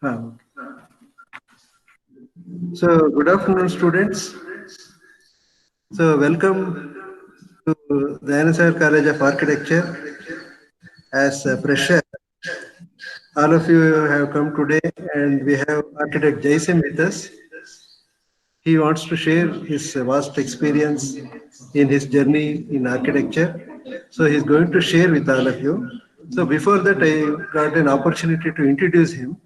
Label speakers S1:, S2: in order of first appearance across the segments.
S1: Uh, So, good afternoon, students. So, welcome to the NSR College of Architecture. As a fresher, all of you have come today, and we have architect Jaisim with us. He wants to share his vast experience in his journey in architecture. So, he's going to share with all of you. So, before that, I got an opportunity to introduce him.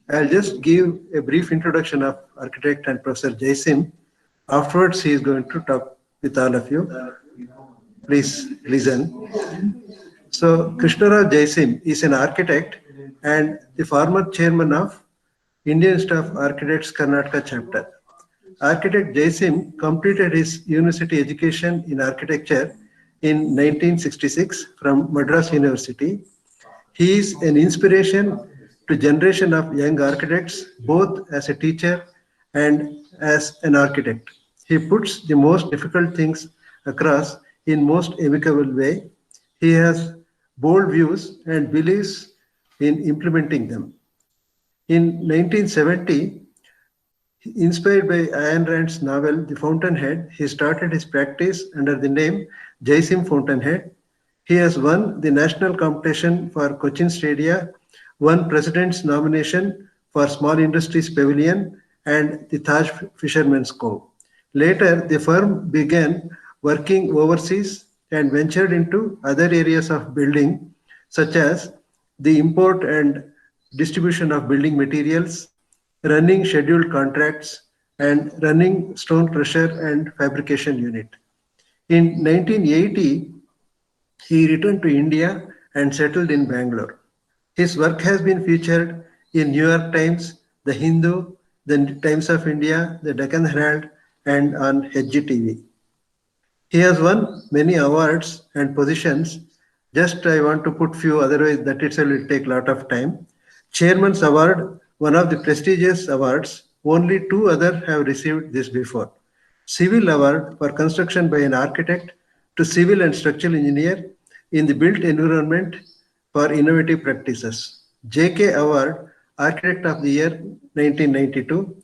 S1: I'll just give a brief introduction of architect and Professor Jaisim. Afterwards, he is going to talk with all of you. Please listen. So, Krishnaraj Jaisim is an architect and the former chairman of Indian Institute of Architects Karnataka chapter. Architect Jaisim completed his university education in architecture in 1966 from Madras University. He is an inspiration to generation of young architects, both as a teacher and as an architect. He puts the most difficult things across in most amicable way. He has bold views and believes in implementing them. In 1970, inspired by Ayn Rand's novel The Fountainhead, he started his practice under the name Jaisim Fountainhead. He has won the national competition for Cochin Stadia, won President's nomination for Small Industries Pavilion and the Taj Fisherman's Cove. Later, the firm began working overseas and ventured into other areas of building, such as the import and distribution of building materials, running scheduled contracts, and running stone crusher and fabrication unit. In 1980, he returned to India and settled in Bangalore. His work has been featured in New York Times, The Hindu, the Times of India, the Deccan Herald, and on HGTV. He has won many awards and positions. Just I want to put few, otherwise that itself will take a lot of time. Chairman's Award, one of the prestigious awards. Only two other have received this before. Civil Award for construction by an architect to civil and structural engineer in the built environment for innovative practices. JK Award, Architect of the Year 1992.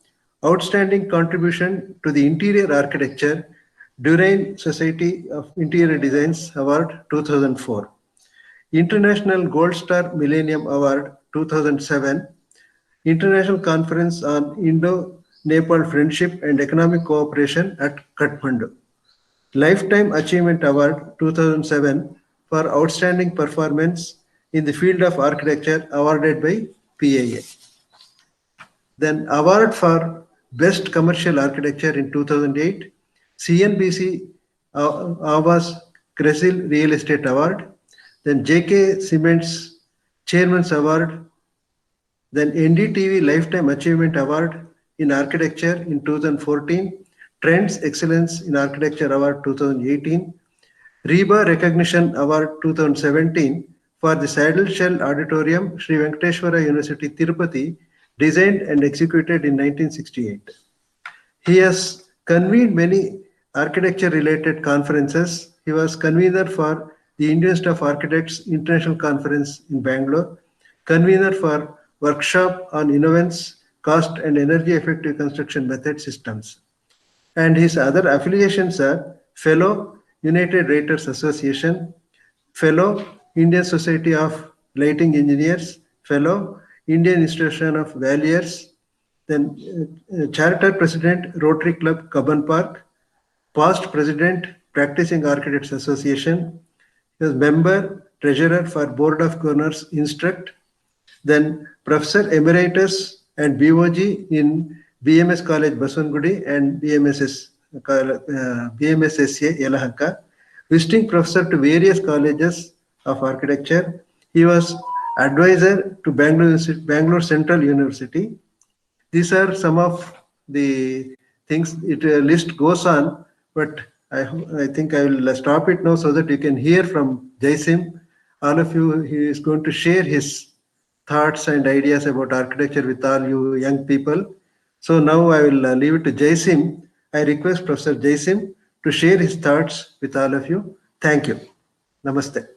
S1: Outstanding contribution to the interior architecture, Durain Society of Interior Designs Award 2004. International Gold Star Millennium Award 2007. International Conference on Indo-Nepal Friendship and Economic Cooperation at Kathmandu. Lifetime Achievement Award 2007 for outstanding performance in the field of architecture awarded by PIA. Then award for Best Commercial Architecture in 2008, CNBC Awas Cresil Real Estate Award, then JK Cements Chairman's Award, then NDTV Lifetime Achievement Award in Architecture in 2014, Trends Excellence in Architecture Award 2018, REBA Recognition Award 2017 for the Saddle Shell Auditorium, Sri Venkateshwara University, Tirupati, designed and executed in 1968. He has convened many architecture-related conferences. He was convener for the Indian Institute of Architects International Conference in Bangalore, convener for workshop on innovance, cost and energy effective construction method systems. And his other affiliations are Fellow United Writers Association, Fellow Indian Society of Lighting Engineers, Fellow Indian Institution of Valuers, then Charter President Rotary Club Cubbon Park, past President Practicing Architects Association, he was member treasurer for Board of Governors Instruct, then Professor Emeritus and BOG in BMS College Baswangudi and BMSSA Yelahanka, visiting professor to various colleges of architecture. He was advisor to Bangalore Central University. These are some of the things. It list goes on, but I think I will stop it now so that you can hear from Jaisim. All of you, he is going to share his thoughts and ideas about architecture with all you young people. So now I will leave it to Jaisim. I request Professor Jaisim to share his thoughts with all of you. Thank you. Namaste.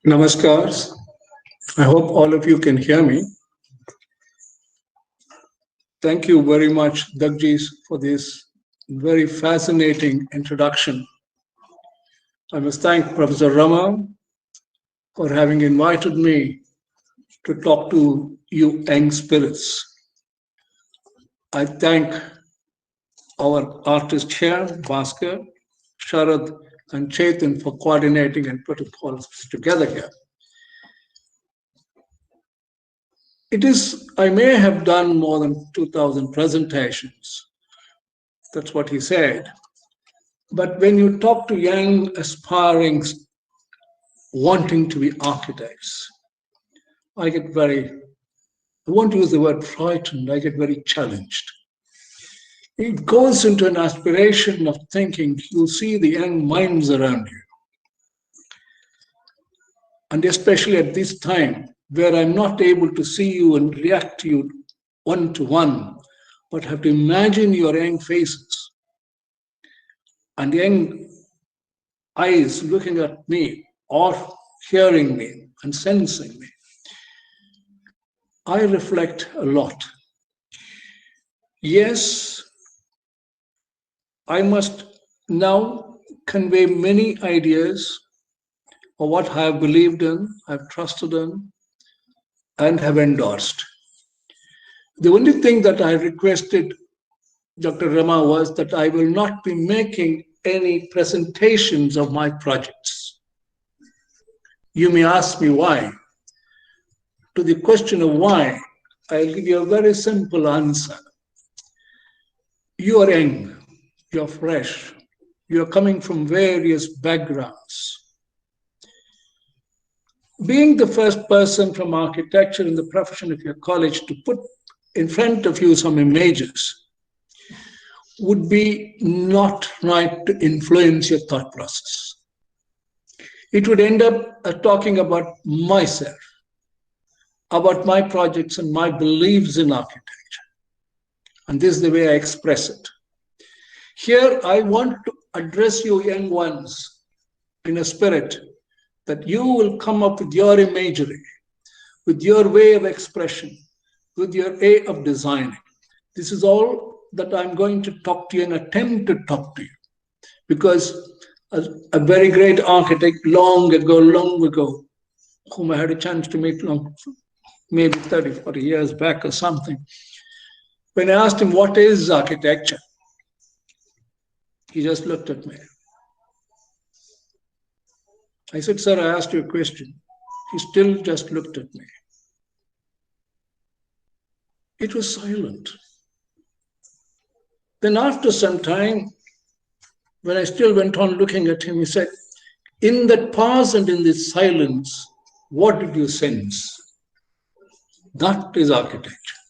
S2: Namaskar. I hope all of you can hear me. Thank you very much, Dagji, for this very fascinating introduction. I must thank Professor Rama for having invited me to talk to you young spirits. I thank our artist here, Bhaskar, Sharad, and Chetan for coordinating and putting all of this together here. I may have done more than 2,000 presentations. That's what he said. But when you talk to young aspiring, wanting to be architects, I won't use the word frightened, I get very challenged. It goes into an aspiration of thinking, you'll see the young minds around you. And especially at this time, where I'm not able to see you and react to you one-to-one, but have to imagine your young faces and young eyes looking at me or hearing me and sensing me. I reflect a lot. Yes, I must now convey many ideas of what I have believed in, I've trusted in, and have endorsed. The only thing that I requested Dr. Rama was that I will not be making any presentations of my projects. You may ask me why. To the question of why, I'll give you a very simple answer. You are young, you're fresh, you're coming from various backgrounds. Being the first person from architecture in the profession of your college to put in front of you some images would be not right to influence your thought process. It would end up talking about myself, about my projects and my beliefs in architecture. And this is the way I express it. Here, I want to address you young ones in a spirit that you will come up with your imagery, with your way of expression, with your way of designing. This is all that I'm going to talk to you and attempt to talk to you. Because a very great architect long ago, whom I had a chance to meet maybe 30, 40 years back or something, when I asked him, what is architecture? He just looked at me. I said, sir, I asked you a question. He still just looked at me. It was silent. Then after some time, when I still went on looking at him, he said, in that pause and in this silence, what did you sense? That is architecture.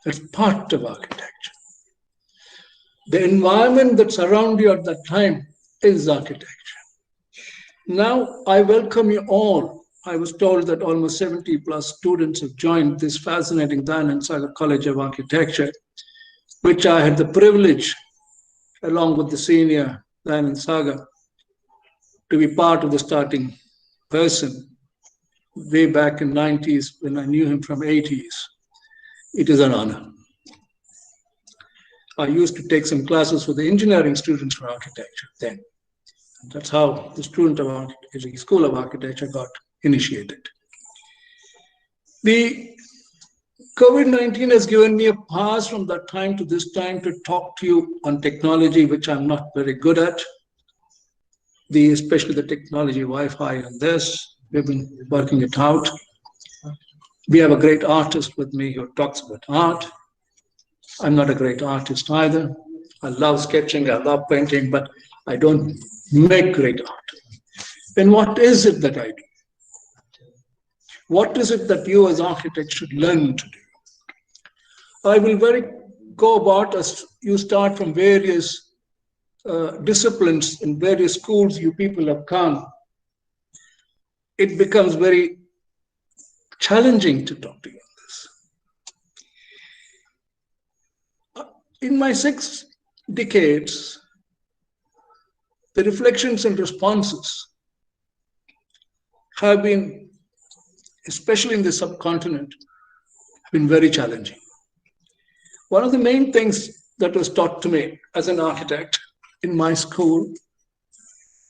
S2: That's part of architecture. The environment that's around you at that time is architecture. Now, I welcome you all. I was told that almost 70 plus students have joined this fascinating Dayanand Sagar College of Architecture, which I had the privilege, along with the senior Dayanand Sagar, to be part of the starting person way back in 90s when I knew him from 80s. It is an honor. I used to take some classes for the engineering students for architecture then. That's how the student of architecture, School of Architecture got initiated. The COVID-19 has given me a pass from that time to this time to talk to you on technology, which I'm not very good at. Especially the technology, Wi-Fi and this, we've been working it out. We have a great artist with me who talks about art. I'm not a great artist either. I love sketching, I love painting, but I don't make great art. Then what is it that I do? What is it that you as architects should learn to do? I will go about as you start from various disciplines in various schools you people have come. It becomes very challenging to talk to you on this. In my 6 decades, the reflections and responses have been, especially in the subcontinent, have been very challenging. One of the main things that was taught to me as an architect in my school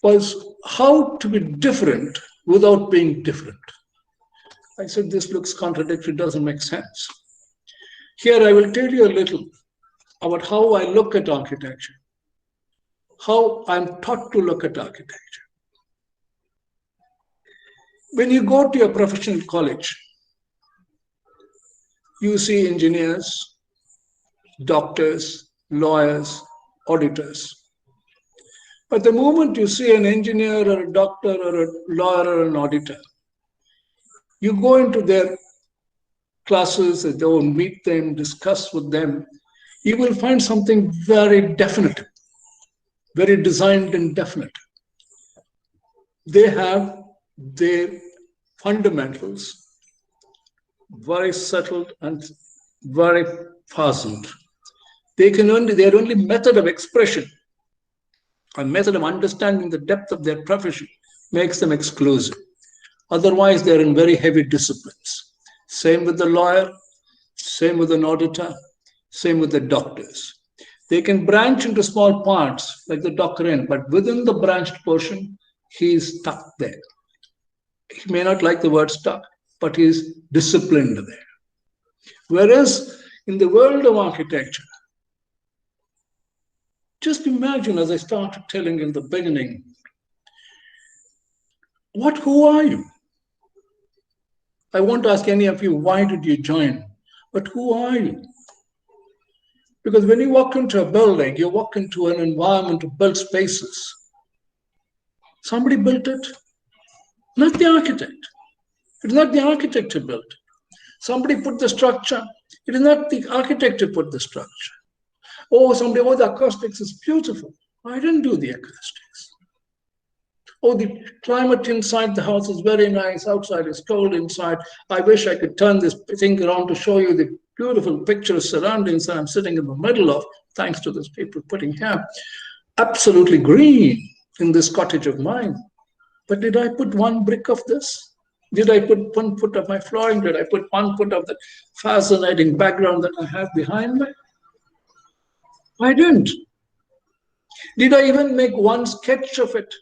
S2: was how to be different without being different. I said, this looks contradictory, doesn't make sense. Here I will tell you a little about how I look at architecture, how I'm taught to look at architecture. When you go to your professional college, you see engineers, doctors, lawyers, auditors. But the moment you see an engineer or a doctor or a lawyer or an auditor, you go into their classes, go and meet them, discuss with them, you will find something very definite, very designed and definite. They have their fundamentals very settled and very fastened. Their only method of expression, a method of understanding the depth of their profession, makes them exclusive. Otherwise, they're in very heavy disciplines. Same with the lawyer, same with an auditor, same with the doctors. They can branch into small parts like the doctor, but within the branched portion, he's stuck there. He may not like the word stuck, but he's disciplined there. Whereas in the world of architecture, just imagine, as I started telling in the beginning, who are you? I won't ask any of you, why did you join? But who are you? Because when you walk into a building, you walk into an environment of built spaces. Somebody built it, not the architect. It is not the architect who built it. Somebody put the structure. It is not the architect who put the structure. The acoustics is beautiful. I didn't do the acoustics. The climate inside the house is very nice. Outside is cold inside. I wish I could turn this thing around to show you the beautiful pictures surroundings that I'm sitting in the middle of, thanks to those people putting here. Absolutely green in this cottage of mine. But did I put one brick of this? Did I put 1 foot of my flooring? Did I put 1 foot of the fascinating background that I have behind me? I didn't. Did I even make one sketch of it?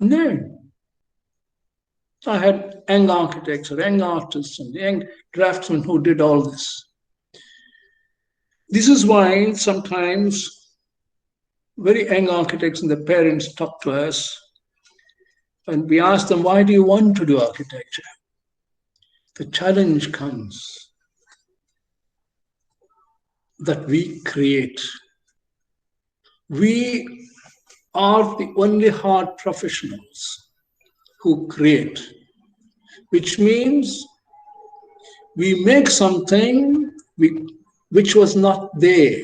S2: No. I had young architects or young artists and young draftsmen who did all this. This is why sometimes very young architects and their parents talk to us and we ask them, why do you want to do architecture? The challenge comes that we create. We are the only hard professionals who create, which means we make something which was not there.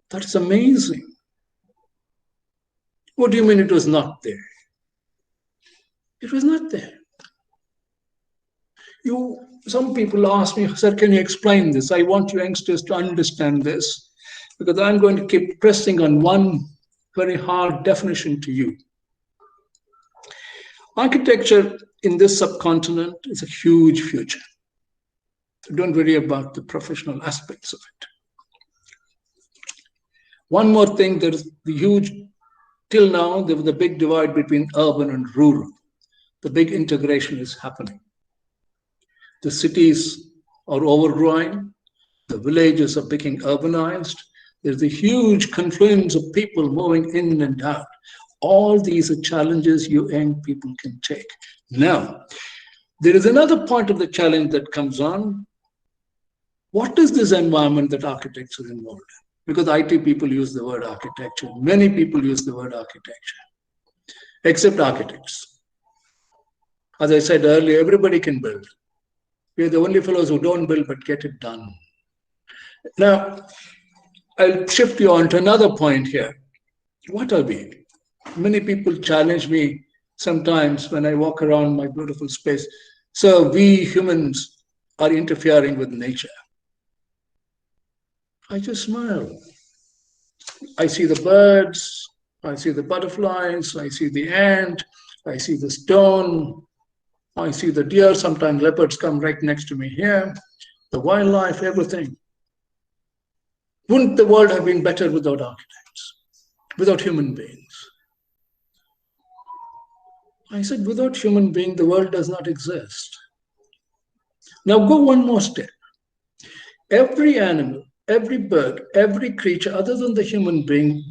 S2: That's amazing. What do you mean it was not there? It was not there. Some people ask me, sir, can you explain this? I want you youngsters to understand this, because I'm going to keep pressing on one very hard definition to you. Architecture in this subcontinent is a huge future. So don't worry about the professional aspects of it. One more thing, there is the huge, till now, there was a big divide between urban and rural. The big integration is happening. The cities are overgrowing. The villages are becoming urbanized. There's a huge confluence of people moving in and out. All these are challenges you young people can take. Now, there is another part of the challenge that comes on. What is this environment that architects are involved in? Because IT people use the word architecture. Many people use the word architecture, except architects. As I said earlier, everybody can build. We are the only fellows who don't build but get it done. Now, I'll shift you on to another point here. What are we? Many people challenge me sometimes when I walk around my beautiful space. So we humans are interfering with nature. I just smile. I see the birds, I see the butterflies, I see the ant, I see the stone, I see the deer, sometimes leopards come right next to me here, the wildlife, everything. Wouldn't the world have been better without architects, without human beings? I said, without human being, the world does not exist. Now go one more step. Every animal, every bird, every creature other than the human being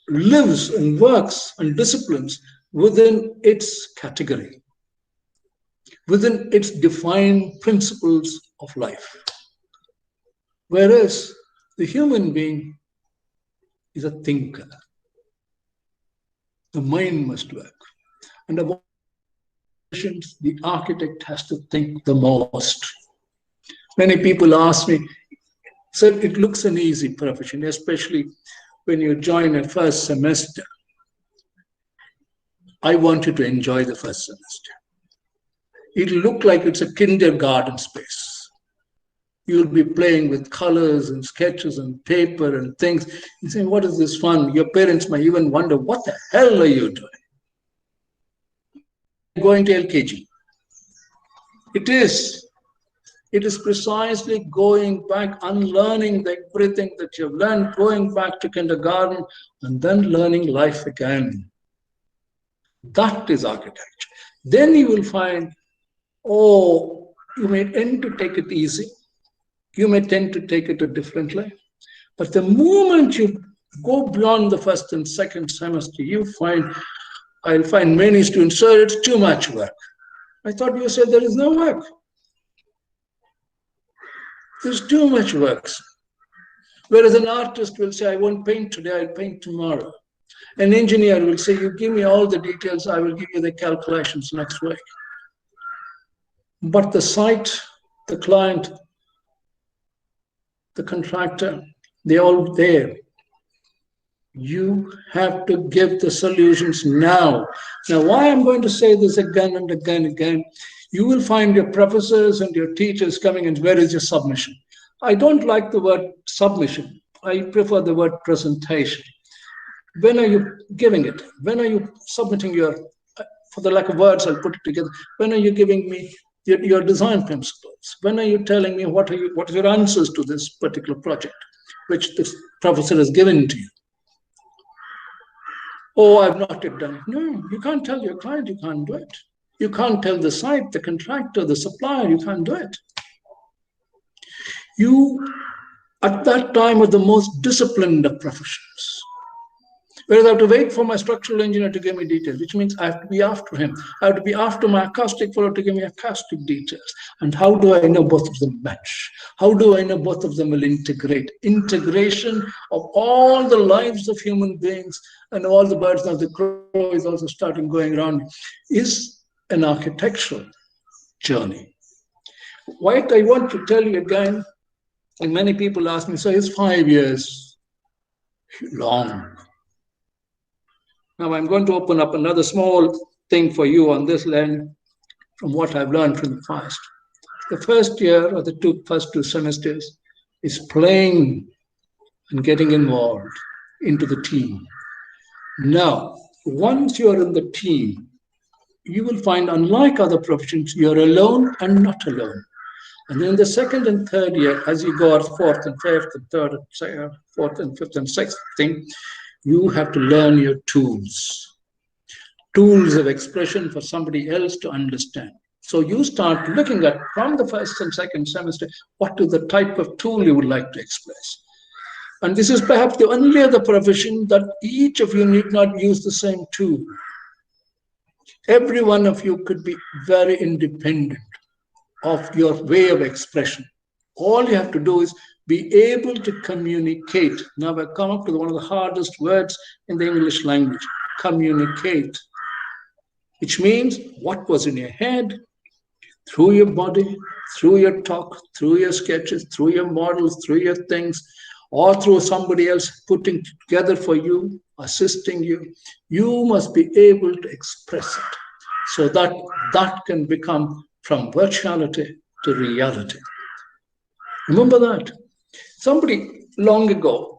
S2: lives and works and disciplines within its category, within its defined principles of life. Whereas the human being is a thinker. The mind must work. And of all the architect has to think the most. Many people ask me, so it looks an easy profession, especially when you join a first semester. I want you to enjoy the first semester. It'll look like it's a kindergarten space. You'll be playing with colors and sketches and paper and things. You say, what is this fun? Your parents might even wonder, what the hell are you doing? Going to LKG. It is precisely going back, unlearning everything that you've learned, going back to kindergarten, and then learning life again. That is architecture. Then you will find, oh, you may tend to take it easy. You may tend to take it differently. But the moment you go beyond the first and second semester, I'll find many students, sir, it's too much work. I thought you said there is no work. There's too much work. Whereas an artist will say, I won't paint today, I'll paint tomorrow. An engineer will say, you give me all the details, I will give you the calculations next week. But the site, the client, the contractor, they're all there. You have to give the solutions now. Now, why I'm going to say this again and again and again, you will find your professors and your teachers coming and where is your submission? I don't like the word submission. I prefer the word presentation. When are you giving it? When are you submitting your, for the lack of words, I'll put it together. When are you giving me your design principles? When are you telling me what are your answers to this particular project, which the professor has given to you? Oh, I've not yet done it. No, you can't tell your client you can't do it. You can't tell the site, the contractor, the supplier, you can't do it. You, at that time, are the most disciplined of professions. Whereas I have to wait for my structural engineer to give me details, which means I have to be after him. I have to be after my acoustic fellow to give me acoustic details. And how do I know both of them match? How do I know both of them will integrate? Integration of all the lives of human beings and all the birds. Now the crow is also starting going around, is an architectural journey. What I want to tell you again, and many people ask me, so is 5 years long? Now I'm going to open up another small thing for you on this land from what I've learned from the past. The first year or the first two semesters is playing and getting involved into the team. Now, once you're in the team, you will find, unlike other professions, you're alone and not alone. And then the second and third year, as you go out fourth and fifth and third and fourth and fifth and sixth thing, you have to learn your tools of expression for somebody else to understand. So you start looking at, from the first and second semester, what is the type of tool you would like to express. And this is perhaps the only other profession that each of you need not use the same tool. Every one of you could be very independent of your way of expression. All you have to do is be able to communicate. Now I've come up with one of the hardest words in the English language, communicate, which means what was in your head, through your body, through your talk, through your sketches, through your models, through your things, or through somebody else putting together for you, assisting you. You must be able to express it so that that can become from virtuality to reality. Remember that. Somebody long ago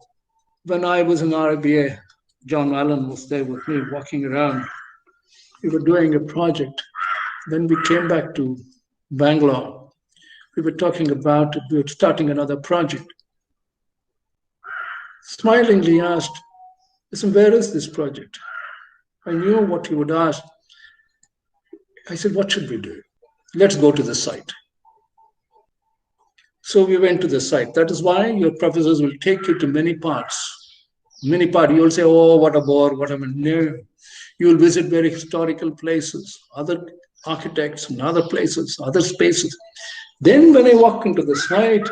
S2: when I was in RBA, John Allen was there with me walking around. We were doing a project. Then we came back to Bangalore. We were talking about it. We were starting another project. Smilingly asked, listen, where is this project? I knew what he would ask. I said, what should we do? Let's go to the site. So we went to the site. That is why your professors will take you to many parts. Many parts. You'll say, oh, what a bore, what a... No. You will visit very historical places, other architects and other places, other spaces. Then when I walk into the site,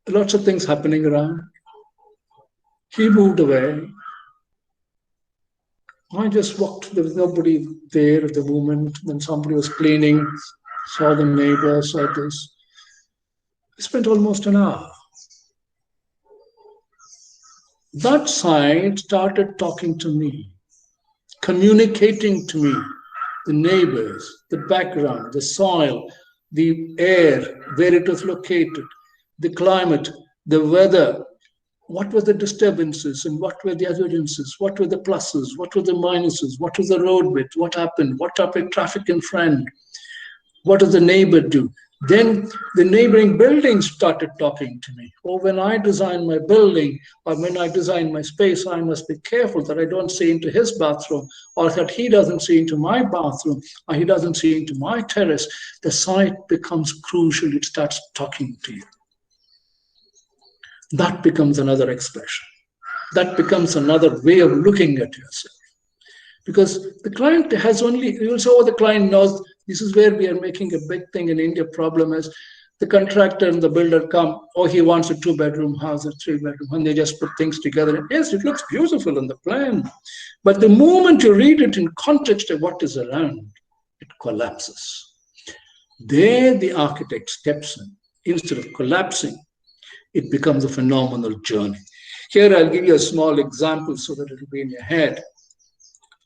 S2: lots of things happening around. He moved away. I just walked, there was nobody there at the moment. Then somebody was cleaning, saw the neighbor, saw this. I spent almost an hour. That site started talking to me, communicating to me, the neighbors, the background, the soil, the air, where it was located, the climate, the weather, what were the disturbances and what were the advances, what were the pluses, what were the minuses, what was the road width, what happened, what happened, traffic in front, what does the neighbor do? Then the neighboring buildings started talking to me. Or when I design my building or when I design my space, I must be careful that I don't see into his bathroom or that he doesn't see into my bathroom or he doesn't see into my terrace. The site becomes crucial. It starts talking to you. That becomes another expression. That becomes another way of looking at yourself. Because the client has only, you will say, oh, the client knows. This is where we are making a big thing in India. Problem is the contractor and the builder come, oh, he wants a 2-bedroom house, a 3-bedroom, and they just put things together. And yes, it looks beautiful in the plan. But the moment you read it in context of what is around, it collapses. There the architect steps in. Instead of collapsing, it becomes a phenomenal journey. Here I'll give you a small example so that it will be in your head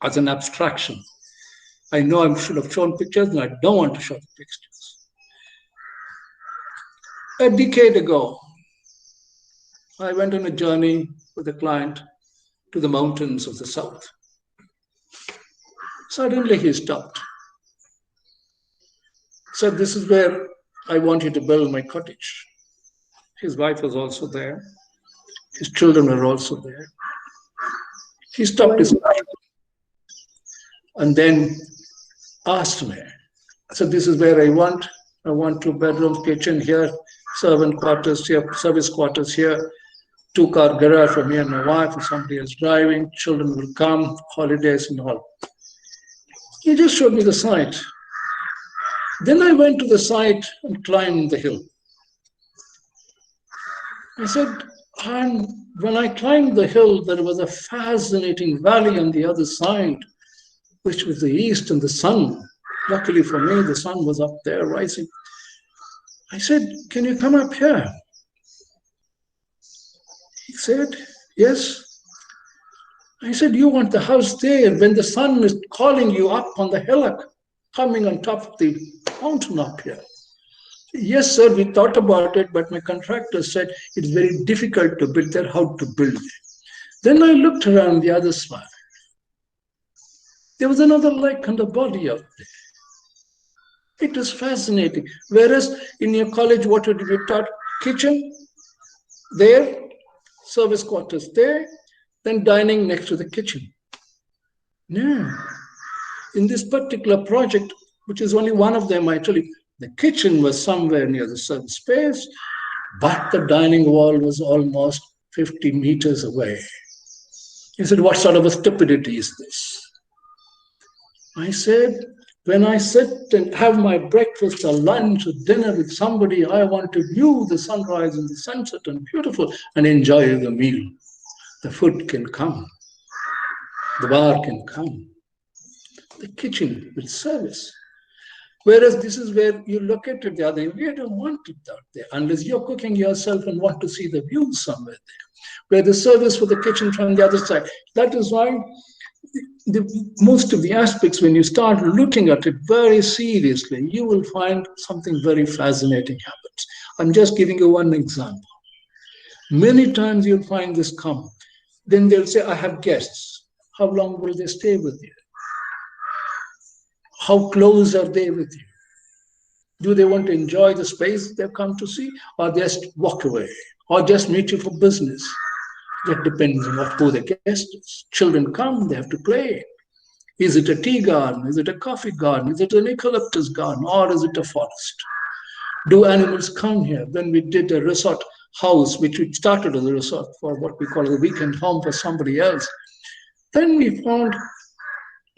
S2: as an abstraction. I know I should have shown pictures, and I don't want to show the pictures. A decade ago, I went on a journey with a client to the mountains of the south. Suddenly he stopped. Said, this is where I want you to build my cottage. His wife was also there. His children were also there. He stopped his life and then asked me. So this is where I want 2 bedrooms, kitchen here, servant quarters here, service quarters here, 2-car garage for me and my wife, if somebody else driving, children will come, holidays and all. He just showed me the site. Then I went to the site and climbed the hill. I said, and when I climbed the hill, there was a fascinating valley on the other side, which was the east and the sun. Luckily for me, the sun was up there rising. I said, can you come up here? He said, yes. I said, you want the house there when the sun is calling you up on the hillock, coming on top of the mountain up here. Yes, sir, we thought about it, but my contractor said it's very difficult to build there, how to build it. Then I looked around the other side. There was another lake on the body up there. It was fascinating. Whereas in your college, what would you be taught? Kitchen there, service quarters there, then dining next to the kitchen. No. In this particular project, which is only one of them actually, the kitchen was somewhere near the service space, but the dining wall was almost 50 meters away. He said, what sort of a stupidity is this? I said, when I sit and have my breakfast or lunch or dinner with somebody, I want to view the sunrise and the sunset and beautiful and enjoy the meal. The food can come. The bar can come. The kitchen will service. Whereas this is where you look at it the other way, you don't want it out there unless you're cooking yourself and want to see the view somewhere there. Where the service for the kitchen from the other side. That is why most of the aspects, when you start looking at it very seriously, you will find something very fascinating happens. I'm just giving you one example. Many times you'll find this come. Then they'll say, I have guests. How long will they stay with you? How close are they with you? Do they want to enjoy the space they've come to see, or just walk away, or just meet you for business? That depends on who the guest is. Children come, they have to play. Is it a tea garden? Is it a coffee garden? Is it an eucalyptus garden? Or is it a forest? Do animals come here? When we did a resort house, which we started as a resort for what we call a weekend home for somebody else, then we found,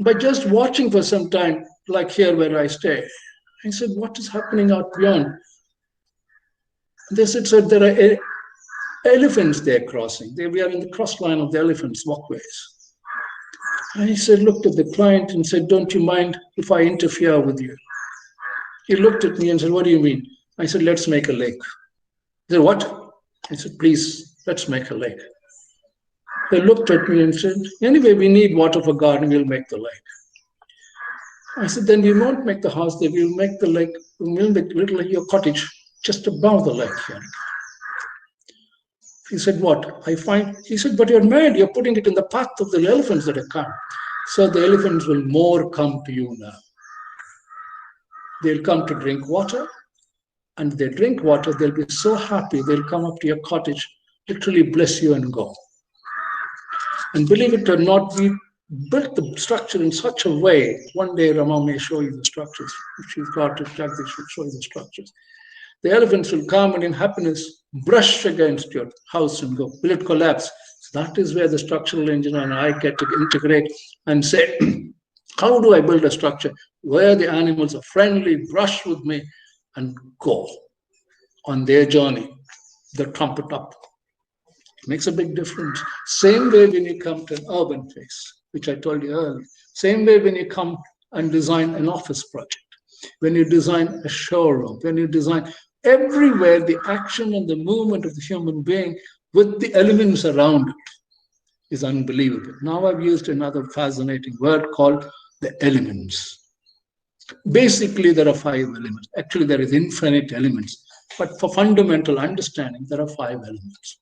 S2: by just watching for some time, like here where I stay, I said, what is happening out beyond? They said, so there are elephants they're crossing. We are in the cross line of the elephants' walkways. I said, looked at the client and said, don't you mind if I interfere with you? He looked at me and said, what do you mean? I said, let's make a lake. He said, what? I said, please, let's make a lake. They looked at me and said, anyway, we need water for garden, we'll make the lake. I said, then we won't make the house there, we'll make the lake, we'll make your cottage just above the lake here. He said, what? He said, but you're mad, you're putting it in the path of the elephants that have come. So the elephants will more come to you now. They'll come to drink water, and if they drink water, they'll be so happy, they'll come up to your cottage, literally bless you and go. And believe it or not, we built the structure in such a way. One day, Rama may show you the structures. If she's got it, Jagdish should show you the structures. The elephants will come and in happiness brush against your house and go. Will it collapse? So that is where the structural engineer and I get to integrate and say, how do I build a structure where the animals are friendly, brush with me, and go on their journey, the trumpet up. It makes a big difference. Same way when you come to an urban place, which I told you earlier. Same way when you come and design an office project, when you design a showroom, when you design everywhere, the action and the movement of the human being with the elements around it is unbelievable. Now I've used another fascinating word called the elements. Basically, there are 5 elements. Actually, there is infinite elements. But for fundamental understanding, there are 5 elements.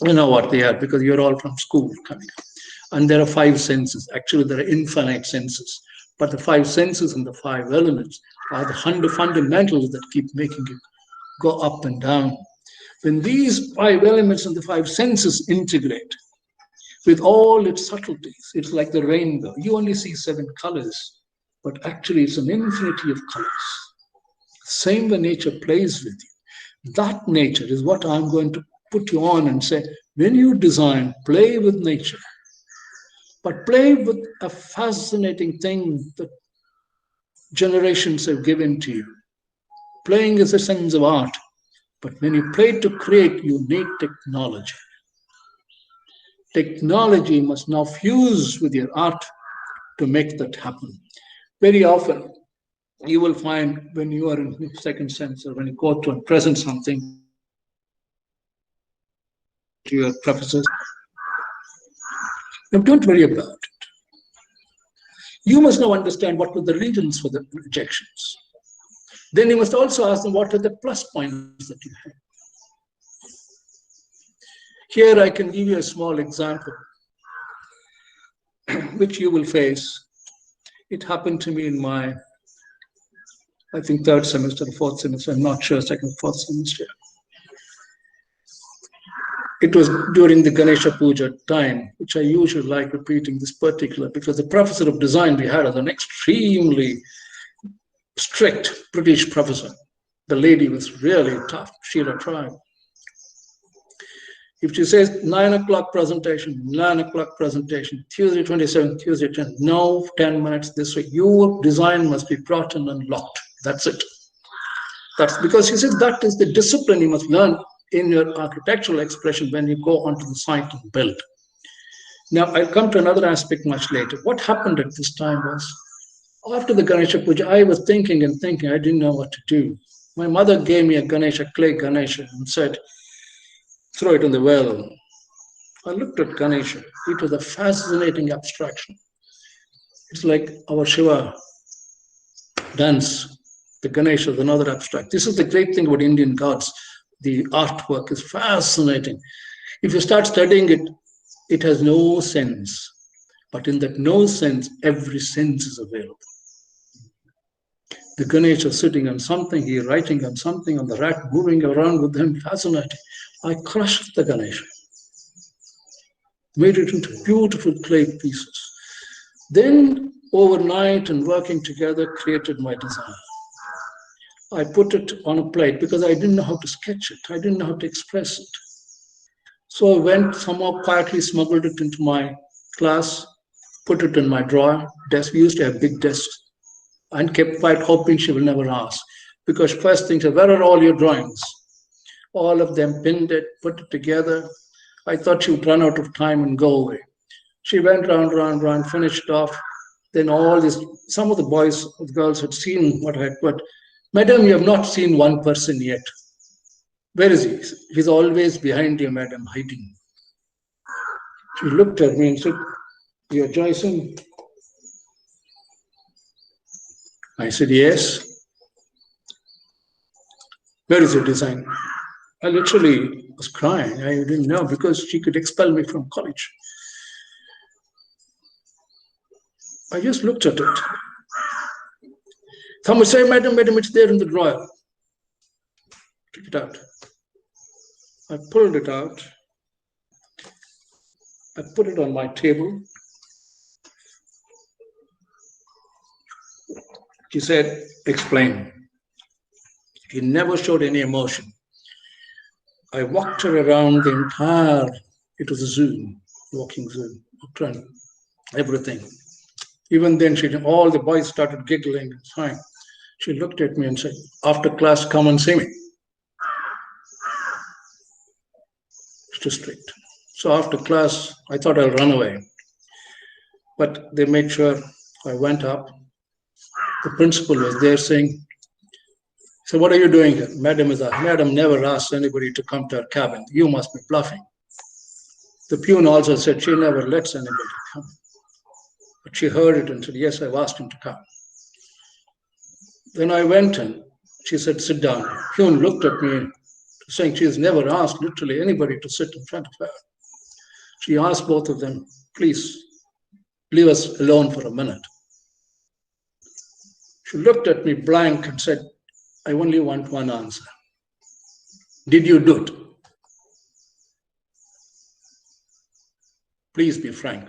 S2: You know what they are because you're all from school coming up. And there are 5 senses. Actually, there are infinite senses. But the 5 senses and the 5 elements are the fundamentals that keep making it go up and down. When these 5 elements and the 5 senses integrate with all its subtleties, it's like the rainbow. You only see 7 colors, but actually it's an infinity of colors. Same way nature plays with you. That nature is what I'm going to put you on and say, when you design, play with nature, but play with a fascinating thing that generations have given to you. Playing is a sense of art, but when you play to create, you need technology. Technology must now fuse with your art to make that happen. Very often, you will find when you are in second sense or when you go to and present something to your professors, now don't worry about it. You must now understand what were the reasons for the rejections. Then you must also ask them what are the plus points that you have. Here I can give you a small example, which you will face. It happened to me in my, I think, 3rd semester or 4th semester, I'm not sure, 2nd or 4th semester. It was during the Ganesha Puja time, which I usually like repeating this particular, because the professor of design we had was an extremely strict British professor. The lady was really tough, Sheila Tribe. If she says 9 o'clock presentation, 9 o'clock presentation, Tuesday 27th, Tuesday 10th, no 10 minutes this way. Your design must be brought in and locked. That's it. That's because she says that is the discipline you must learn in your architectural expression when you go onto the site and build. Now, I'll come to another aspect much later. What happened at this time was, after the Ganesha Puja, I was thinking and thinking, I didn't know what to do. My mother gave me a Ganesha, clay Ganesha, and said, throw it in the well. I looked at Ganesha. It was a fascinating abstraction. It's like our Shiva dance. The Ganesha is another abstract. This is the great thing about Indian gods. the artwork is fascinating. If you start studying it, it has no sense. But in that no sense, every sense is available. The Ganesha sitting on something, he writing on something, on the rack, moving around with him, fascinating. I crushed the Ganesha, made it into beautiful clay pieces. Then overnight and working together, created my design. I put it on a plate because I didn't know how to sketch it. I didn't know how to express it. So I went somehow quietly, smuggled it into my class, put it in my drawer desk. We used to have big desks, and kept quiet, hoping she will never ask. Because first thing, said, where are all your drawings? All of them, pinned it, put it together. I thought she would run out of time and go away. She went round, finished off. Then all this, some of the boys, the girls had seen what I had put. Madam, you have not seen one person yet. Where is he? He's always behind you, madam, hiding. She looked at me and said, you're Joyson? I said, yes. Where is your design? I literally was crying. I didn't know because she could expel me from college. I just looked at it. Someone said, madam, it's there in the drawer. Took it out. I pulled it out. I put it on my table. She said, explain. He never showed any emotion. I walked her around the entire, it was a zoo, walking zoo, walked around everything. Even then, all the boys started giggling. Fine. She looked at me and said, after class, come and see me. It's too strict. So after class, I thought I'll run away. But they made sure I went up. The principal was there saying, so what are you doing here? Madam never asked anybody to come to her cabin. You must be bluffing. The peon also said she never lets anybody come. But she heard it and said, yes, I've asked him to come. Then I went and she said, sit down. Peon looked at me saying she has never asked literally anybody to sit in front of her. She asked both of them, please leave us alone for a minute. She looked at me blank and said, I only want one answer. Did you do it? Please be frank.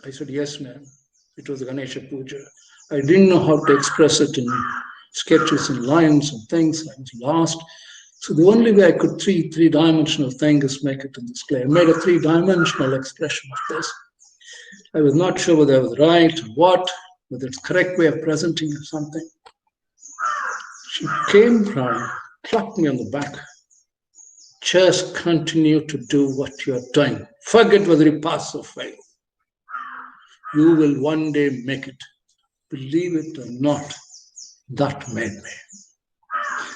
S2: I said, yes, ma'am. It was Ganesha Puja. I didn't know how to express it in sketches and lines and things. I was lost. So the only way I could three-dimensional thing is make it in this clay. I made a three-dimensional expression of this. I was not sure whether I was right or what, whether it's the correct way of presenting or something. She came round, clapped me on the back. Just continue to do what you're doing. Forget whether you pass or fail. You will one day make it. Believe it or not, that made me.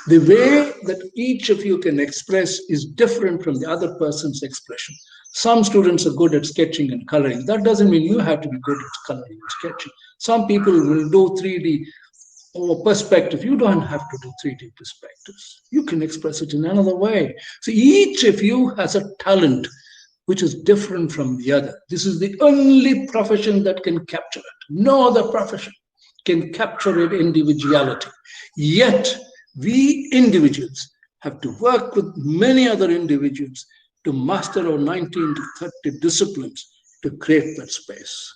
S2: The way that each of you can express is different from the other person's expression. Some students are good at sketching and coloring. That doesn't mean you have to be good at coloring and sketching. Some people will do 3D or perspective. You don't have to do 3D perspectives. You can express it in another way. So each of you has a talent which is different from the other. This is the only profession that can capture it. No other profession can capture it individuality. Yet, we individuals have to work with many other individuals to master our 19 to 30 disciplines to create that space.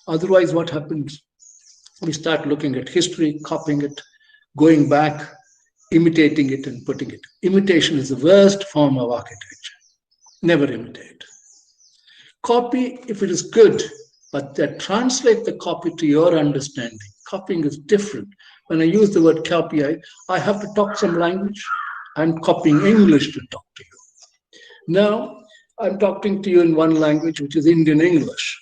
S2: Otherwise, what happens? We start looking at history, copying it, going back, imitating it and putting it. Imitation is the worst form of architecture. Never imitate. Copy if it is good, but that translate the copy to your understanding. Copying is different. When I use the word copy, I have to talk some language. I'm copying English to talk to you. Now, I'm talking to you in one language, which is Indian English.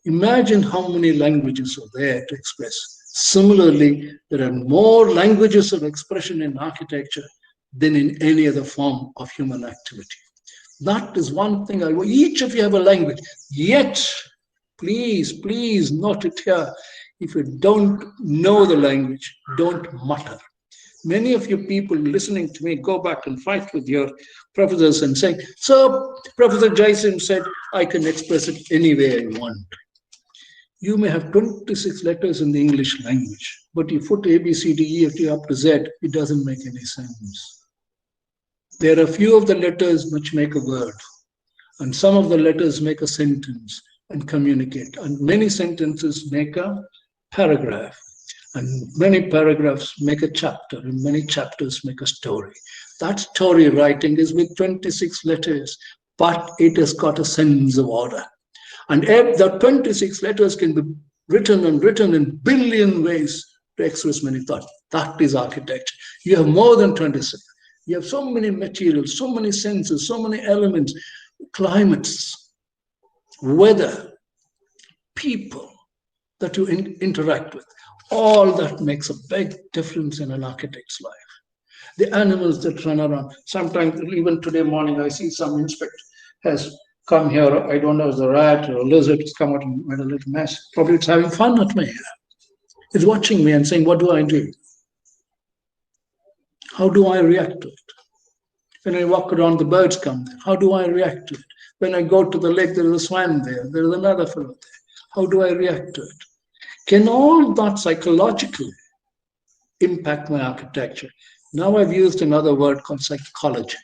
S2: Imagine how many languages are there to express. Similarly, there are more languages of expression in architecture than in any other form of human activity. That is one thing. Each of you have a language. Yet, please note it here. If you don't know the language, don't mutter. Many of you people listening to me go back and fight with your professors and say, so Professor Jaisim said, I can express it any way I want. You may have 26 letters in the English language, but you put A, B, C, D, E, F, G up to Z, it doesn't make any sense. There are a few of the letters which make a word, and some of the letters make a sentence and communicate, and many sentences make a paragraph, and many paragraphs make a chapter, and many chapters make a story. That story writing is with 26 letters, but it has got a sense of order. And the 26 letters can be written and written in billion ways to express many thoughts. That is architecture. You have more than 26. You have so many materials, so many senses, so many elements, climates, weather, people that you interact with. All that makes a big difference in an architect's life. The animals that run around. Sometimes, even today morning, I see some inspector has come here. I don't know, it's a rat or a lizard has come out and made a little mess. Probably it's having fun at me. It's watching me and saying, what do I do? How do I react to it? When I walk around, the birds come there. How do I react to it? When I go to the lake, there is a swan there. There is another fellow there. How do I react to it? Can all that psychologically impact my architecture? Now I've used another word called psychology,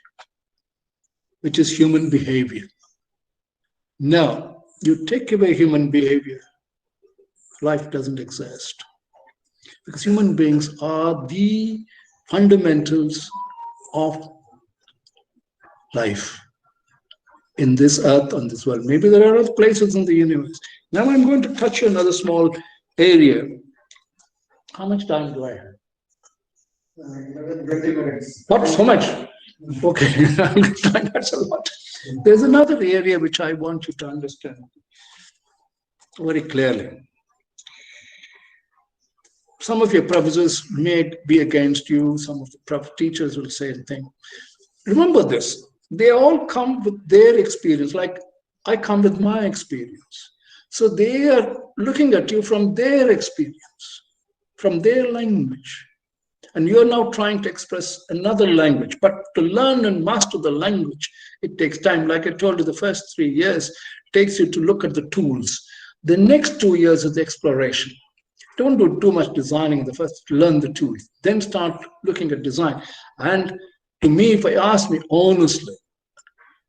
S2: which is human behavior. Now, you take away human behavior, life doesn't exist. Because human beings are the fundamentals of life in this earth, on this world. Maybe there are other places in the universe. Now I'm going to touch another small area. How much time do I have?
S3: 20 minutes.
S2: Not so much. Okay, that's a lot. There's another area which I want you to understand very clearly. Some of your professors may be against you. Some of the teachers will say the thing. Remember this. They all come with their experience, like I come with my experience. So they are looking at you from their experience, from their language. And you're now trying to express another language. But to learn and master the language, it takes time. Like I told you, the first 3 years takes you to look at the tools. The next 2 years is the exploration. Don't do too much designing in the first, learn the tools. Then start looking at design. And to me, if I ask me honestly,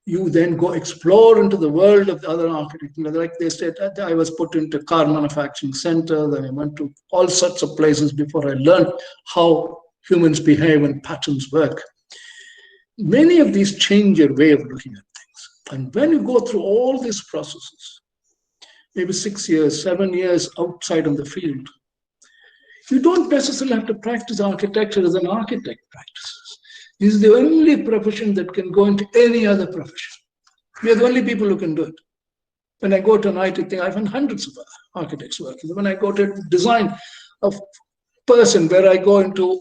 S2: you then go explore into the world of the other architects. Like they said, I was put into car manufacturing center, then I went to all sorts of places before I learned how humans behave and patterns work. Many of these change your way of looking at things. And when you go through all these processes, maybe 6 years, 7 years outside on the field, you don't necessarily have to practice architecture as an architect practices. This is the only profession that can go into any other profession. We are the only people who can do it. When I go to an IT thing, I find hundreds of architects working. When I go to design a person, where I go into,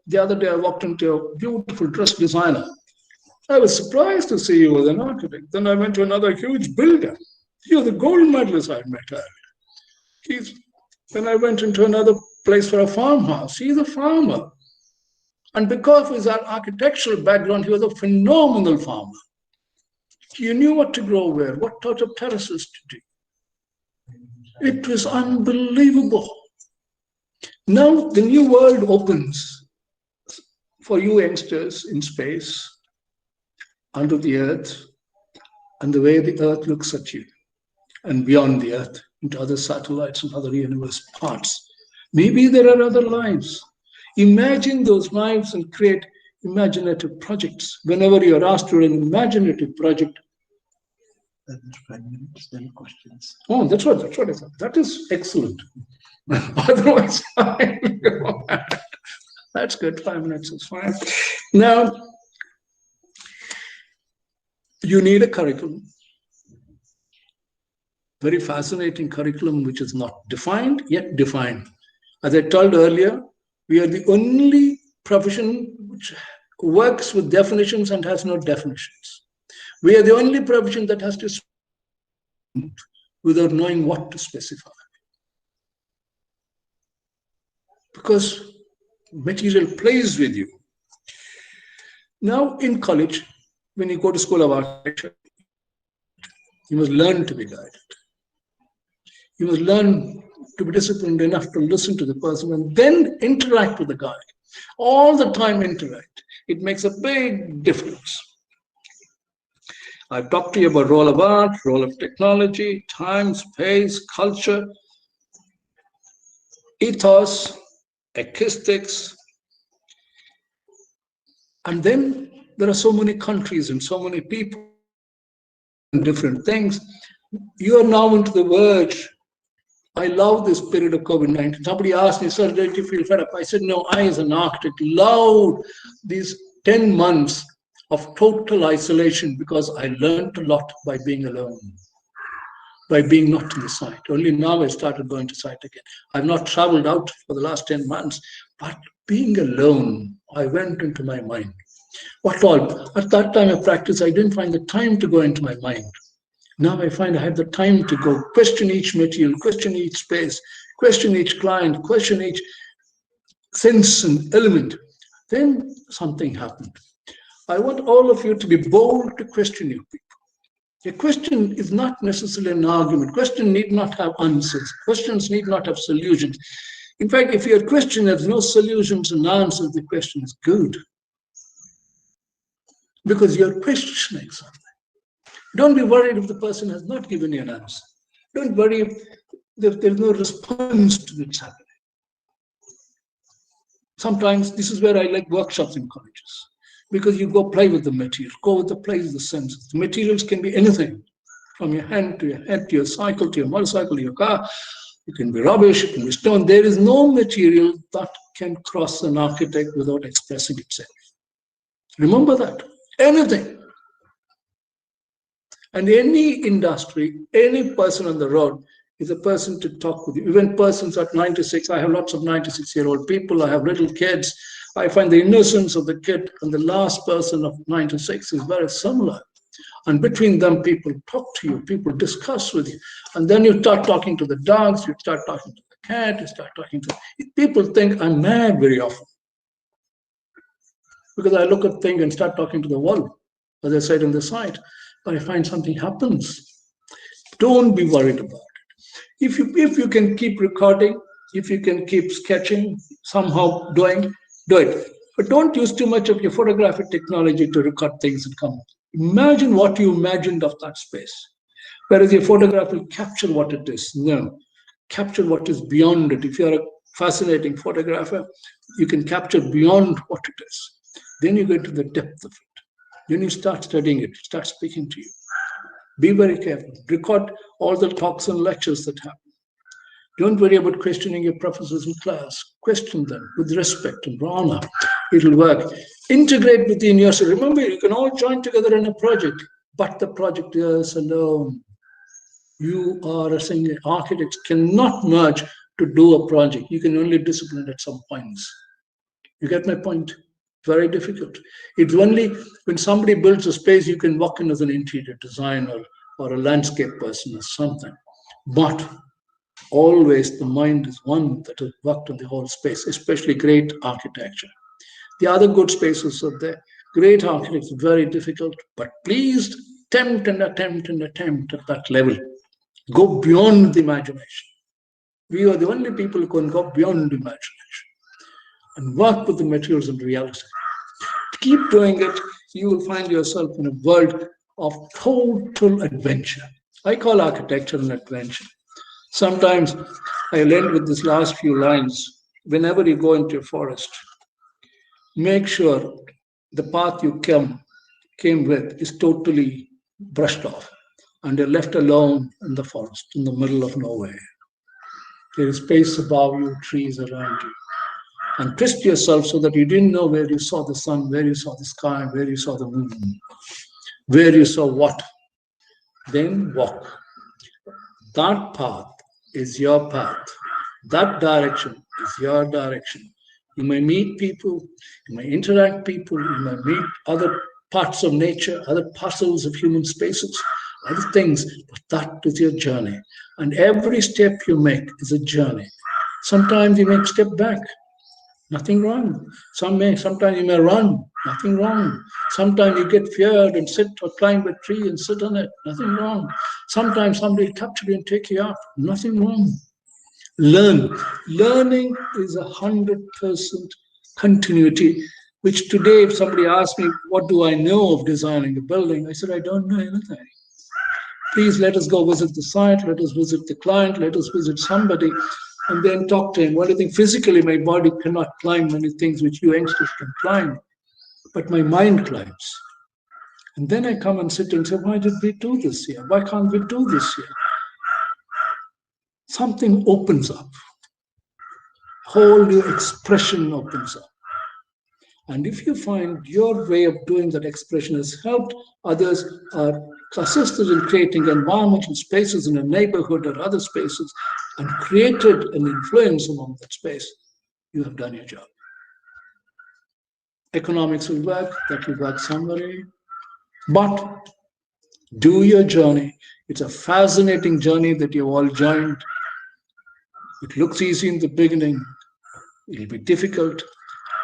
S2: the other day I walked into a beautiful dress designer. I was surprised to see you as an architect. Then I went to another huge builder. You're the gold medalist I met earlier. Then I went into another place for a farmhouse. He's a farmer. And because of his architectural background, he was a phenomenal farmer. He knew what to grow where, what sort of terraces to do. It was unbelievable. Now the new world opens for you youngsters in space, under the earth, and the way the earth looks at you, and beyond the earth, into other satellites and other universe parts. Maybe there are other lives. Imagine those lives and create imaginative projects. Whenever you're asked to an imaginative project.
S1: 5 minutes, then questions.
S2: Oh, that's what I thought. That is excellent. Otherwise, that's good. 5 minutes is fine. Now, you need a curriculum. Very fascinating curriculum, which is not defined, yet defined. As I told earlier, we are the only profession which works with definitions and has no definitions. We are the only profession that has to speak without knowing what to specify. Because Material plays with you. Now in college, when you go to School of Architecture, you must learn to be guided. You must learn to be disciplined enough to listen to the person and then interact with the guide. All the time interact. It makes a big difference. I've talked to you about role of art, role of technology, time, space, culture, ethos, acoustics. And then there are so many countries and so many people and different things. You are now into the verge. I love this period of COVID-19. Somebody asked me, sir, did you feel fed up? I said, no, I as an architect loved these 10 months of total isolation because I learned a lot by being alone, by being not in the site. Only now I started going to site again. I've not traveled out for the last 10 months, but being alone, I went into my mind. What all? At that time of practice, I didn't find the time to go into my mind. Now I find I have the time to go question each material, question each space, question each client, question each sense and element. Then something happened. I want all of you to be bold to question your people. A question is not necessarily an argument. Question need not have answers. Questions need not have solutions. In fact, if your question has no solutions and answers, the question is good. Because you're questioning something. Don't be worried if the person has not given you an answer. Don't worry if there's no response to what's happening. Sometimes this is where I like workshops in colleges, because you go play with the material, go with the play with the senses. The materials can be anything, from your hand to your head, to your cycle, to your motorcycle, to your car. It can be rubbish, it can be stone. There is no material that can cross an architect without expressing itself. Remember that. Anything. And any industry, any person on the road is a person to talk with you. Even persons at 96, I have lots of 96-year-old people, I have little kids. I find the innocence of the kid and the last person of 96 is very similar. And between them, people talk to you, people discuss with you. And then you start talking to the dogs, you start talking to the cat, you start talking to... People think I'm mad very often, because I look at things and start talking to the wall, as I said in the site. But I find something happens. Don't be worried about it. If you can keep recording, if you can keep sketching, somehow do it. But don't use too much of your photographic technology to record things and come. Imagine what you imagined of that space. Whereas your photograph will capture what it is. No, capture what is beyond it. If you're a fascinating photographer, you can capture beyond what it is. Then you get to the depth of it. Then you start studying it, start speaking to you. Be very careful. Record all the talks and lectures that happen. Don't worry about questioning your professors in class. Question them with respect and honor. It'll work. Integrate within yourself. Remember, you can all join together in a project, but the project is alone. You are a single. Architects cannot merge to do a project. You can only discipline at some points. You get my point? Very difficult. It's only when somebody builds a space, you can walk in as an interior designer or a landscape person or something. But always the mind is one that has worked on the whole space, especially great architecture. The other good spaces are there. Great architects, very difficult, but please attempt and attempt and attempt at that level. Go beyond the imagination. We are the only people who can go beyond imagination and work with the materials and reality. Keep doing it, you will find yourself in a world of total adventure. I call architecture an adventure. Sometimes I'll end with this last few lines. Whenever you go into a forest, make sure the path you came with is totally brushed off and you're left alone in the forest, in the middle of nowhere. There is space above you, trees around you. And twist yourself so that you didn't know where you saw the sun, where you saw the sky, where you saw the moon, where you saw what. Then walk. That path is your path. That direction is your direction. You may meet people, you may interact people, you may meet other parts of nature, other parcels of human spaces, other things, but that is your journey. And every step you make is a journey. Sometimes you make a step back. Nothing wrong. Sometimes you may run. Nothing wrong. Sometimes you get feared and sit or climb a tree and sit on it. Nothing wrong. Sometimes somebody will capture you and take you out. Nothing wrong. Learn. Learning is 100% continuity, which today, if somebody asks me, what do I know of designing a building? I said, I don't know anything. Please let us go visit the site, let us visit the client, let us visit somebody, and then talk to him. One thing, physically, my body cannot climb many things which you youngsters can climb, but my mind climbs. And then I come and sit and say, why did we do this here? Why can't we do this here? Something opens up. Whole new expression opens up. And if you find your way of doing that expression has helped others, or assisted in creating environmental spaces in a neighborhood or other spaces, and created an influence among that space, you have done your job. Economics will work, that will work somewhere. But do your journey. It's a fascinating journey that you've all joined. It looks easy in the beginning. It'll be difficult.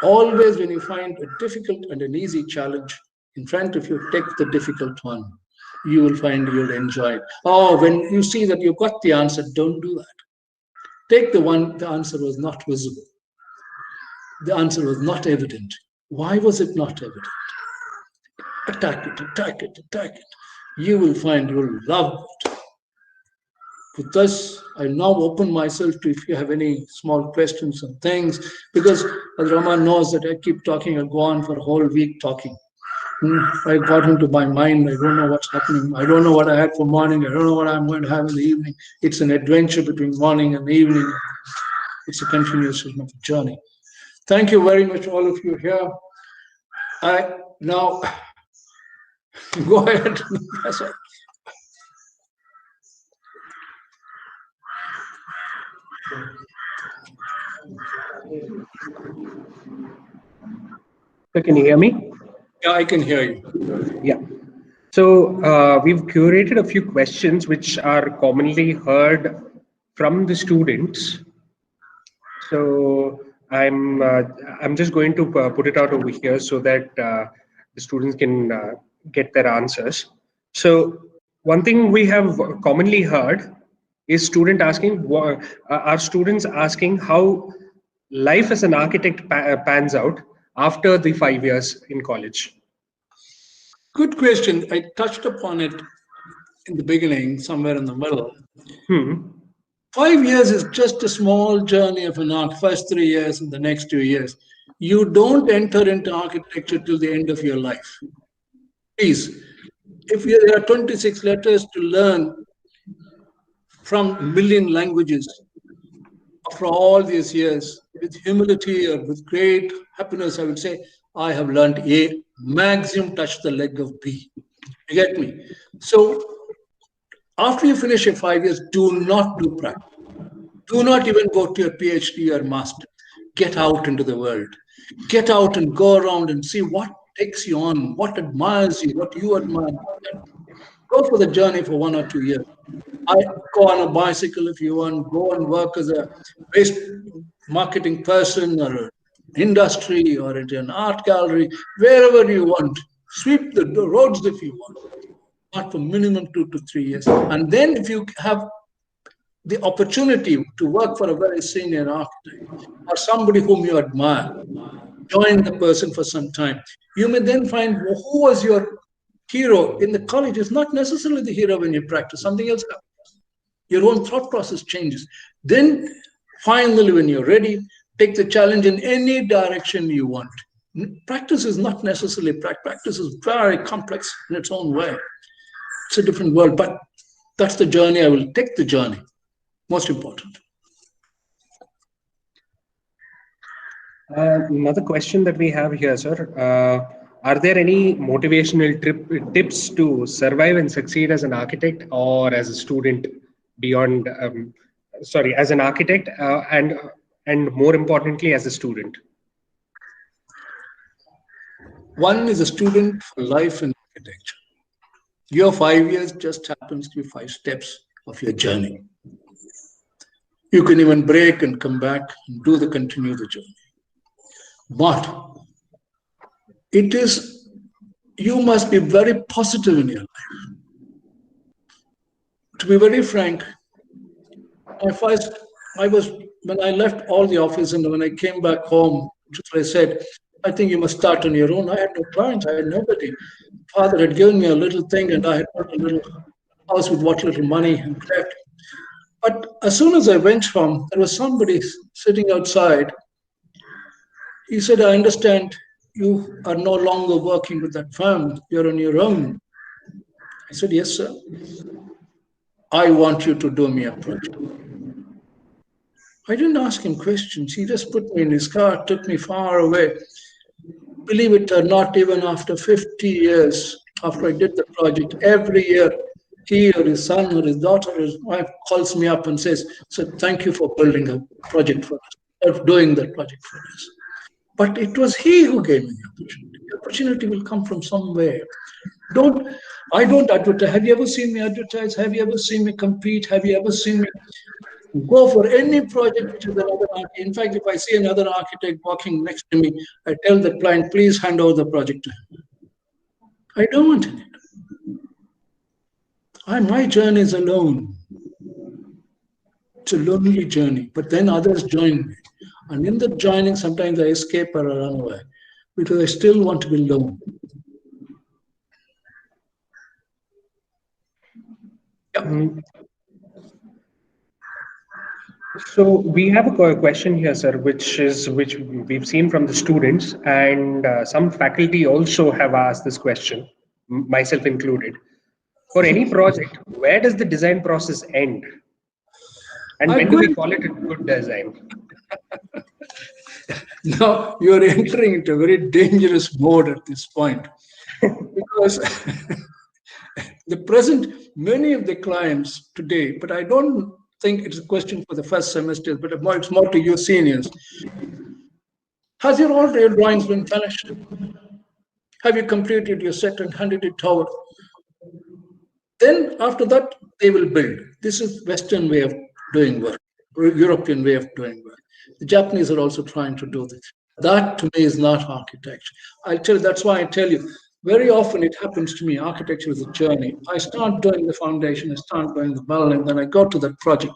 S2: Always when you find a difficult and an easy challenge in front of you, take the difficult one. You will find you'll enjoy it. Oh, when you see that you've got the answer, don't do that. Take the one, the answer was not visible. The answer was not evident. Why was it not evident? Attack it, attack it, attack it. You will find you'll love it. With this, I now open myself to if you have any small questions and things, because as Raman knows that I keep talking, I'll go on for a whole week talking. I got into my mind, I don't know what's happening. I don't know what I had for morning. I don't know what I'm going to have in the evening. It's an adventure between morning and evening. It's a continuation of a journey. Thank you very much, all of you here. I now go ahead.
S3: So can you hear me?
S2: Yeah, I can hear you.
S3: Yeah. So we've curated a few questions which are commonly heard from the students. So I'm just going to put it out over here so that the students can get their answers. So one thing we have commonly heard is are students asking how life as an architect pans out after the 5 years in college.
S2: Good question. I touched upon it in the beginning, somewhere in the middle. 5 years is just a small journey of an art, first 3 years and the next 2 years. You don't enter into architecture till the end of your life. Please, if there are 26 letters to learn from a million languages after all these years, with humility or with great happiness, I would say, I have learned A, maximum touch the leg of B. You get me? So after you finish your 5 years, do not do practice. Do not even go to your PhD or master. Get out into the world. Get out and go around and see what takes you on, what admires you, what you admire. Go for the journey for 1 or 2 years. I go on a bicycle if you want, go and work as a waste marketing person or an industry or at an art gallery, wherever you want. Sweep the roads if you want, not for minimum 2 to 3 years. And then if you have the opportunity to work for a very senior architect or somebody whom you admire, join the person for some time. You may then find who was your hero in the college is not necessarily the hero when you practice. Something else happens. Your own thought process changes. Then finally, when you're ready, take the challenge in any direction you want. Practice is not necessarily practice is very complex in its own way. It's a different world, but that's the journey. I will take the journey. Most important.
S3: Another question that we have here, sir. Are there any motivational tips to survive and succeed as an architect or as a student beyond, as an architect and more importantly, as a student?
S2: One is a student for life in architecture. Your 5 years just happens to be 5 steps of your journey. You can even break and come back and continue the journey. But it is, you must be very positive in your life. To be very frank, when I left all the office and when I came back home, I said, I think you must start on your own. I had no clients, I had nobody. Father had given me a little thing and I had got a little house with what little money and left. But as soon as I went home, there was somebody sitting outside. He said, I understand you are no longer working with that firm, you're on your own. I said, yes, sir. I want you to do me a project. I didn't ask him questions. He just put me in his car, took me far away. Believe it or not, even after 50 years, after I did the project, every year, he or his son or his daughter or his wife calls me up and says, thank you for building a project for us, or doing that project for us. But it was he who gave me the opportunity. The opportunity will come from somewhere. I don't advertise. Have you ever seen me advertise? Have you ever seen me compete? Have you ever seen me go for any project which is another architect? In fact, if I see another architect walking next to me, I tell the client, please hand over the project to him. I don't want it. My journey is alone. It's a lonely journey, but then others join me. And in the joining, sometimes I escape or I run away because I still want to be alone.
S3: Yeah. So we have a question here, sir, which we've seen from the students, and some faculty also have asked this question, myself included. For any project, where does the design process end? And when do we call it a good design?
S2: Now you're entering into a very dangerous mode at this point because many of the clients today, but I don't think it's a question for the first semester, but it's more to you seniors. Has all your drawings been finished? Have you completed your set and handed it over? Then after that, they will build. This is Western way of doing work, or European way of doing work. The Japanese are also trying to do this. That to me is not architecture. That's why I tell you, very often it happens to me, architecture is a journey. I start doing the foundation, I start doing the building, then I go to that project.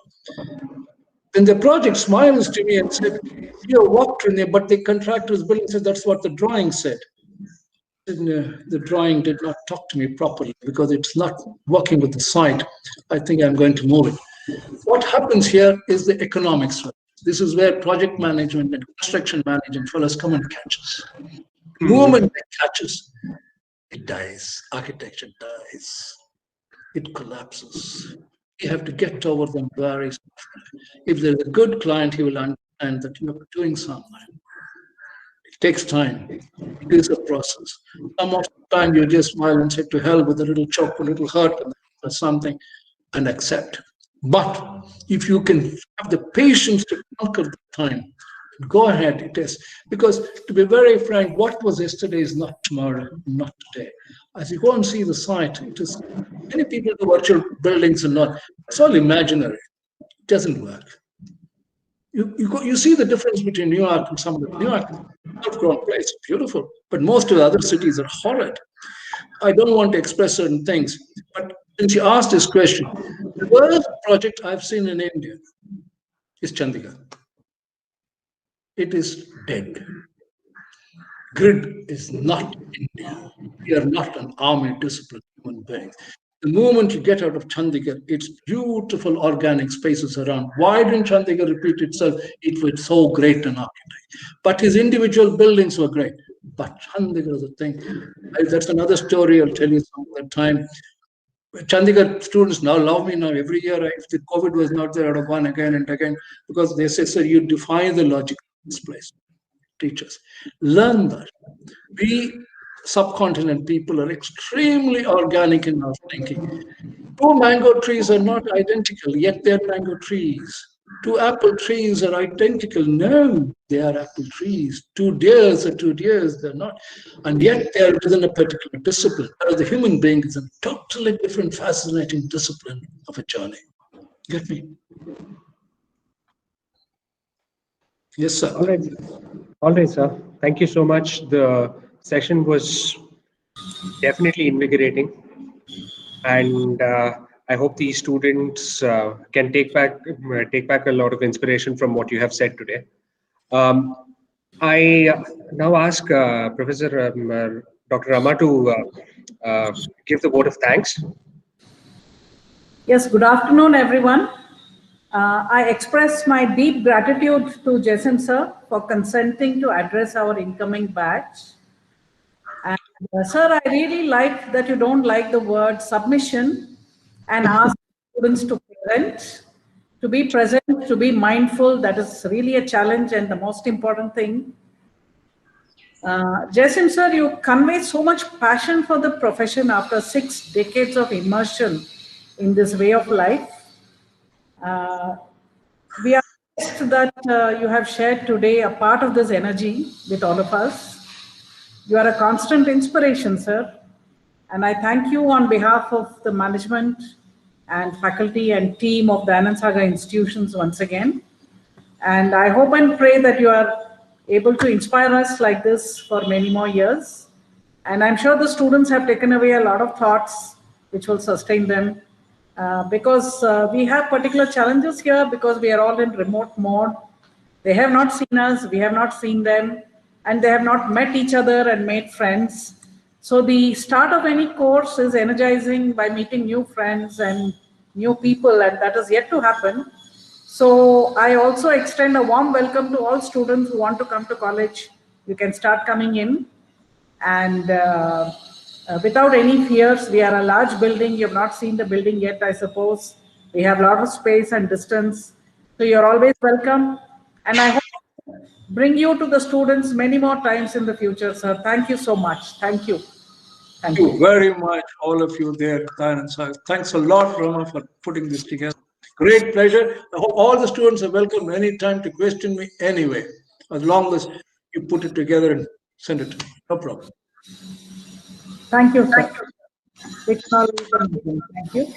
S2: Then the project smiles to me and said, you walked in there, but the contractor's building said that's what the drawing said. The drawing did not talk to me properly because it's not working with the site. I think I'm going to move it. What happens here is the economics. This is where project management and construction management fellows come and catch us. The moment they catch us, it dies. Architecture dies. It collapses. You have to get over them very softly. If there's a good client, he will understand that you're doing something. It takes time. It is a process. Some of the time you just smile and say to hell with a little choke, a little hurt or something, and accept. But if you can have the patience to conquer the time, go ahead, it is. Because to be very frank, what was yesterday is not tomorrow, not today. As you go and see the site, it is, many people do virtual buildings and not, it's all imaginary. It doesn't work. You see the difference between New York and some of the New York, outgrown place, beautiful, but most of the other cities are horrid. I don't want to express certain things, but since you asked this question, the worst project I've seen in India is Chandigarh. It is dead. Grid is not India. We are not an army disciplined human beings. The moment you get out of Chandigarh, it's beautiful organic spaces around. Why didn't Chandigarh repeat itself? It was so great an architect. But his individual buildings were great. But Chandigarh is a thing. That's another story I'll tell you some other time. Chandigarh students now love me now. Every year, if the COVID was not there, I would have gone again and again because they say, sir, you defy the logic of this place. Teachers, learn that. We subcontinent people are extremely organic in our thinking. Two mango trees are not identical, yet they're mango trees. Two apple trees are identical. No, they are apple trees. Two deers are two deers. They're not. And yet they're within a particular discipline. Whereas the human being is a totally different, fascinating discipline of a journey. Get me? Yes, sir.
S3: All right, sir. Thank you so much. The session was definitely invigorating, and I hope these students can take back a lot of inspiration from what you have said today. Um, I now ask Professor Dr. Rama to give the vote of thanks.
S4: Yes, good afternoon, everyone. I express my deep gratitude to Jason sir for consenting to address our incoming batch. And sir, I really like that you don't like the word submission and ask students to be present, to be mindful. That is really a challenge and the most important thing. Jason sir, you convey so much passion for the profession after 6 decades of immersion in this way of life. We are blessed that you have shared today a part of this energy with all of us. You are a constant inspiration, sir. And I thank you on behalf of the management and faculty and team of the Anand Sagar institutions once again. And I hope and pray that you are able to inspire us like this for many more years. And I'm sure the students have taken away a lot of thoughts which will sustain them. Because we have particular challenges here because we are all in remote mode. They have not seen us, we have not seen them, and they have not met each other and made friends. So the start of any course is energizing by meeting new friends and new people, and that is yet to happen. So I also extend a warm welcome to all students who want to come to college. You can start coming in. And without any fears, we are a large building. You have not seen the building yet, I suppose. We have a lot of space and distance. So you're always welcome. And I hope to bring you to the students many more times in the future, sir. Thank you so much. Thank you.
S2: Thank you very much, all of you there. Thanks a lot, Rama, for putting this together. Great pleasure. I hope all the students are welcome anytime to question me anyway, as long as you put it together and send it to me. No problem.
S4: Thank you, sir. Thank you.